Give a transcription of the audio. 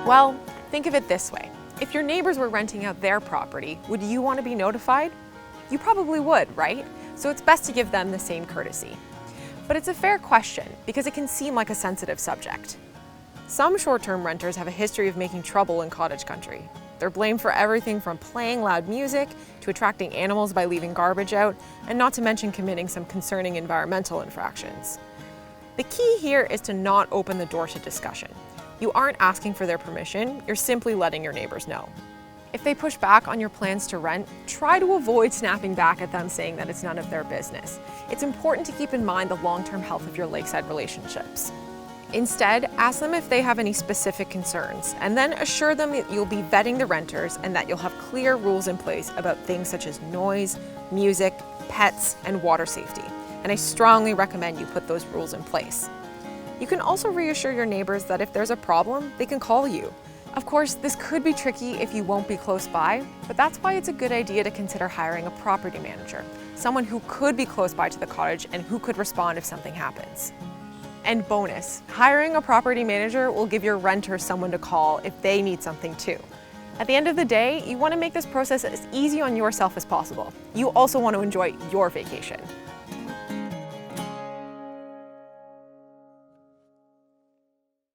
Well, think of it this way. If your neighbors were renting out their property, would you want to be notified? You probably would, right? So it's best to give them the same courtesy. But it's a fair question because it can seem like a sensitive subject. Some short-term renters have a history of making trouble in cottage country. They're blamed for everything from playing loud music to attracting animals by leaving garbage out, and not to mention committing some concerning environmental infractions. The key here is to not open the door to discussion. You aren't asking for their permission, you're simply letting your neighbors know. If they push back on your plans to rent, try to avoid snapping back at them saying that it's none of their business. It's important to keep in mind the long-term health of your lakeside relationships. Instead, ask them if they have any specific concerns, and then assure them that you'll be vetting the renters and that you'll have clear rules in place about things such as noise, music, pets, and water safety. And I strongly recommend you put those rules in place. You can also reassure your neighbors that if there's a problem, they can call you. Of course, this could be tricky if you won't be close by, but that's why it's a good idea to consider hiring a property manager, someone who could be close by to the cottage and who could respond if something happens. And bonus, hiring a property manager will give your renters someone to call if they need something too. At the end of the day, you want to make this process as easy on yourself as possible. You also want to enjoy your vacation.